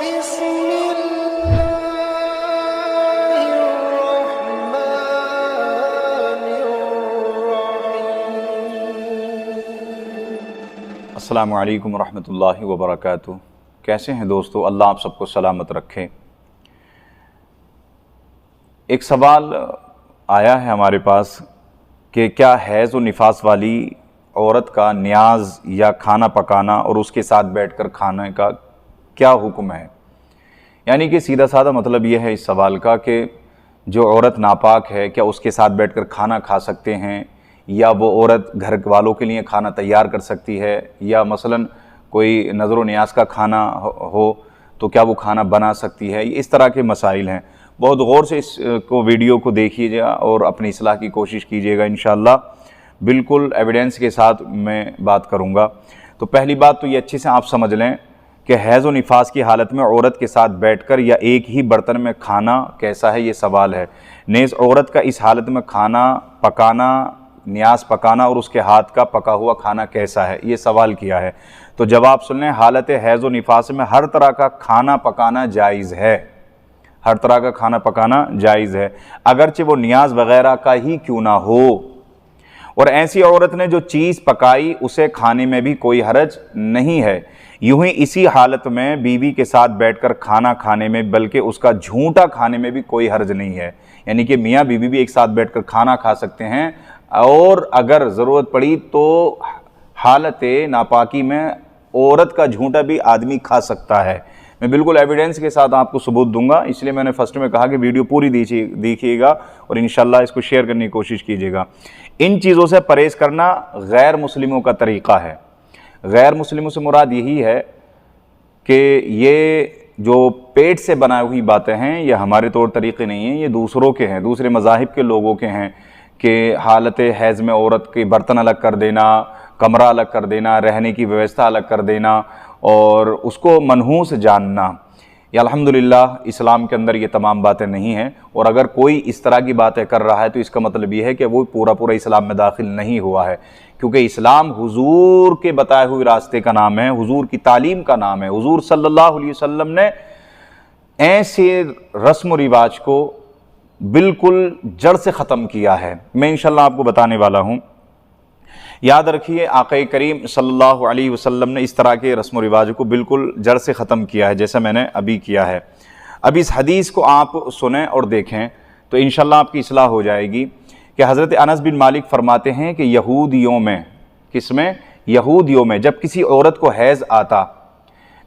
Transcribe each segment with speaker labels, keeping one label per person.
Speaker 1: بسم الله الرحمن الرحيم۔
Speaker 2: السلام علیکم ورحمۃ اللہ وبرکاتہ۔ کیسے ہیں دوستو؟ اللہ آپ سب کو سلامت رکھے۔ ایک سوال آیا ہے ہمارے پاس کہ کیا حیض و نفاس والی عورت کا نیاز یا کھانا پکانا اور اس کے ساتھ بیٹھ کر کھانے کا کیا حکم ہے؟ یعنی کہ سیدھا سادہ مطلب یہ ہے اس سوال کا کہ جو عورت ناپاک ہے کیا اس کے ساتھ بیٹھ کر کھانا کھا سکتے ہیں، یا وہ عورت گھر والوں کے لیے کھانا تیار کر سکتی ہے، یا مثلاً کوئی نظر و نیاز کا کھانا ہو تو کیا وہ کھانا بنا سکتی ہے؟ اس طرح کے مسائل ہیں۔ بہت غور سے اس ویڈیو کو دیکھیے گا اور اپنی اصلاح کی کوشش کیجیے گا انشاءاللہ۔ بالکل ایویڈنس کے ساتھ میں بات کروں گا۔ تو پہلی بات تو یہ اچھے سے آپ سمجھ لیں کہ حیض و نفاس کی حالت میں عورت کے ساتھ بیٹھ کر یا ایک ہی برتن میں کھانا کیسا ہے، یہ سوال ہے۔ نیز عورت کا اس حالت میں کھانا پکانا، نیاز پکانا اور اس کے ہاتھ کا پکا ہوا کھانا کیسا ہے، یہ سوال کیا ہے۔ تو جواب سن لیں، حالت حیض و نفاس میں ہر طرح کا کھانا پکانا جائز ہے، ہر طرح کا کھانا پکانا جائز ہے، اگرچہ وہ نیاز وغیرہ کا ہی کیوں نہ ہو۔ اور ایسی عورت نے جو چیز پکائی اسے کھانے میں بھی کوئی حرج نہیں ہے۔ یوں ہی اسی حالت میں بیوی کے ساتھ بیٹھ کر کھانا کھانے میں بلکہ اس کا جھونٹا کھانے میں بھی کوئی حرج نہیں ہے۔ یعنی کہ میاں بیوی بھی ایک ساتھ بیٹھ کر کھانا کھا سکتے ہیں، اور اگر ضرورت پڑی تو حالت ناپاکی میں عورت کا جھونٹا بھی آدمی کھا سکتا ہے۔ میں بالکل ایویڈنس کے ساتھ آپ کو ثبوت دوں گا، اس لیے میں نے فرسٹ میں کہا کہ ویڈیو پوری دیکھیے گا اور انشاءاللہ اس کو شیئر کرنے کی کوشش کیجیے گا۔ ان چیزوں سے پرہیز کرنا غیر مسلموں کا طریقہ ہے۔ غیر مسلموں سے مراد یہی ہے کہ یہ جو پیٹ سے بنائی ہوئی باتیں ہیں یہ ہمارے طور طریقے نہیں ہیں، یہ دوسروں کے ہیں، دوسرے مذاہب کے لوگوں کے ہیں، کہ حالت حیض میں عورت کے برتن الگ کر دینا، کمرہ الگ کر دینا، رہنے کی ویوستھا الگ کر دینا اور اس کو منحوس جاننا۔ یہ الحمدللہ اسلام کے اندر یہ تمام باتیں نہیں ہیں، اور اگر کوئی اس طرح کی باتیں کر رہا ہے تو اس کا مطلب یہ ہے کہ وہ پورا اسلام میں داخل نہیں ہوا ہے، کیونکہ اسلام حضور کے بتائے ہوئے راستے کا نام ہے، حضور کی تعلیم کا نام ہے۔ حضور صلی اللہ علیہ وسلم نے ایسے رسم و رواج کو بالکل جڑ سے ختم کیا ہے۔ میں انشاءاللہ آپ کو بتانے والا ہوں۔ یاد رکھیے آقا کریم صلی اللہ علیہ وسلم نے اس طرح کے رسم و رواج کو بالکل جڑ سے ختم کیا ہے، جیسا میں نے ابھی کیا ہے۔ اب اس حدیث کو آپ سنیں اور دیکھیں تو انشاءاللہ آپ کی اصلاح ہو جائے گی کہ حضرت انس بن مالک فرماتے ہیں کہ یہودیوں میں، کس میں؟ یہودیوں میں جب کسی عورت کو حیض آتا،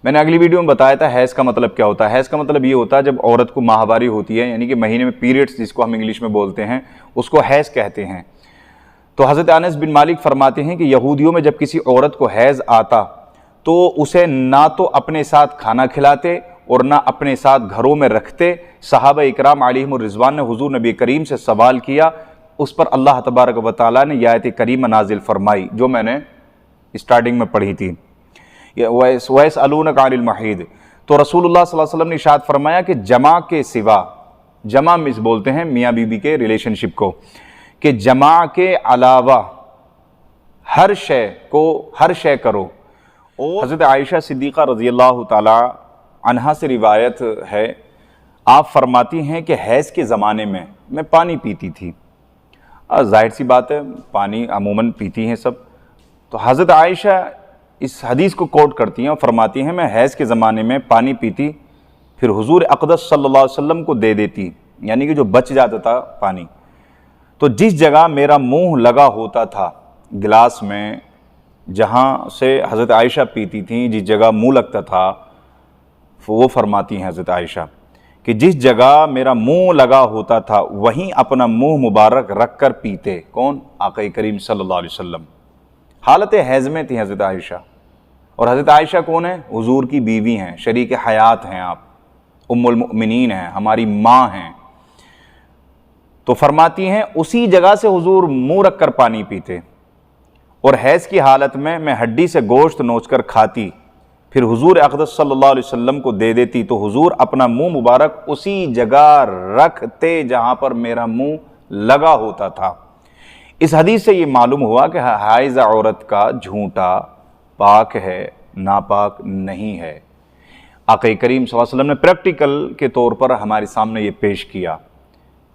Speaker 2: میں نے اگلی ویڈیو میں بتایا تھا حیض کا مطلب کیا ہوتا ہے۔ حیض کا مطلب یہ ہوتا ہے جب عورت کو ماہواری ہوتی ہے، یعنی کہ مہینے میں پیریڈز جس کو ہم انگلش میں بولتے ہیں، اس کو حیض کہتے ہیں۔ تو حضرت انس بن مالک فرماتے ہیں کہ یہودیوں میں جب کسی عورت کو حیض آتا تو اسے نہ تو اپنے ساتھ کھانا کھلاتے اور نہ اپنے ساتھ گھروں میں رکھتے۔ صحابہ اکرام علیہم الرضوان نے حضور نبی کریم سے سوال کیا، اس پر اللہ تبارک و تعالیٰ نے یہ آیت کریمہ نازل فرمائی جو میں نے اسٹارٹنگ میں پڑھی تھی، وَيَسْأَلُونَكَ عَنِ الْمَحِيضِ۔ تو رسول اللہ صلی اللہ علیہ وسلم نے ارشاد فرمایا کہ جماع کے سوا، جماع مس بولتے ہیں میاں بیوی کے ریلیشن شپ کو، کہ جماع کے علاوہ ہر شے کرو۔ اور حضرت عائشہ صدیقہ رضی اللہ تعالی عنہا سے روایت ہے، آپ فرماتی ہیں کہ حیض کے زمانے میں پانی پیتی تھی۔ ظاہر سی بات ہے، پانی عموماً پیتی ہیں سب، تو حضرت عائشہ اس حدیث کو کوٹ کرتی ہیں اور فرماتی ہیں میں حیض کے زمانے میں پانی پیتی، پھر حضور اقدس صلی اللہ علیہ وسلم کو دے دیتی، یعنی کہ جو بچ جاتا تھا پانی، تو جس جگہ میرا منہ لگا ہوتا تھا گلاس میں، جہاں سے حضرت عائشہ پیتی تھیں، جس جگہ منہ لگتا تھا، وہ فرماتی ہیں حضرت عائشہ کہ جس جگہ میرا منہ لگا ہوتا تھا وہیں اپنا منہ مبارک رکھ کر پیتے۔ کون؟ آقا کریم صلی اللہ علیہ وسلم۔ حالت حیض میں تھی حضرت عائشہ، اور حضرت عائشہ کون ہیں؟ حضور کی بیوی ہیں، شریک حیات ہیں، آپ ام المؤمنین ہیں، ہماری ماں ہیں۔ تو فرماتی ہیں اسی جگہ سے حضور منہ رکھ کر پانی پیتے، اور حیض کی حالت میں ہڈی سے گوشت نوچ کر کھاتی، پھر حضور اقدس صلی اللہ علیہ وسلم کو دے دیتی، تو حضور اپنا منہ مبارک اسی جگہ رکھتے جہاں پر میرا منہ لگا ہوتا تھا۔ اس حدیث سے یہ معلوم ہوا کہ حائض عورت کا جھونٹا پاک ہے، ناپاک نہیں ہے۔ آقا کریم صلی اللہ علیہ وسلم نے پریکٹیکل کے طور پر ہمارے سامنے یہ پیش کیا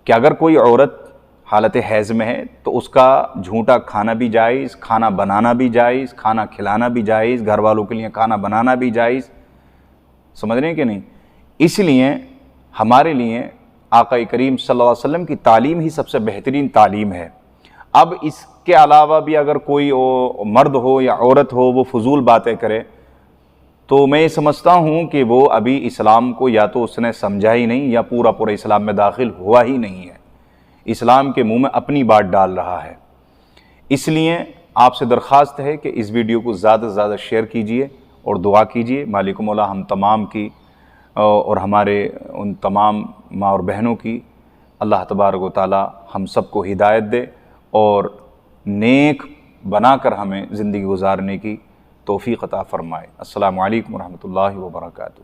Speaker 2: کہ اگر کوئی عورت حالت حیض میں ہے تو اس کا جھوٹا کھانا بھی جائز، کھانا بنانا بھی جائز، کھانا کھلانا بھی جائز، گھر والوں کے لیے کھانا بنانا بھی جائز، سمجھ رہے ہیں کہ نہیں؟ اس لیے ہمارے لیے آقا کریم صلی اللہ علیہ وسلم کی تعلیم ہی سب سے بہترین تعلیم ہے۔ اب اس کے علاوہ بھی اگر کوئی مرد ہو یا عورت ہو وہ فضول باتیں کرے تو میں یہ سمجھتا ہوں کہ وہ ابھی اسلام کو یا تو اس نے سمجھا ہی نہیں یا پورا اسلام میں داخل ہوا ہی نہیں ہے، اسلام کے منہ میں اپنی بات ڈال رہا ہے۔ اس لیے آپ سے درخواست ہے کہ اس ویڈیو کو زیادہ سے زیادہ شیئر کیجئے اور دعا کیجئے، مالک مولا ہم تمام کی اور ہمارے ان تمام ماں اور بہنوں کی اللہ تبارک و تعالی ہم سب کو ہدایت دے اور نیک بنا کر ہمیں زندگی گزارنے کی توفیق عطا فرمائے۔ السلام علیکم ورحمۃ اللہ وبرکاتہ۔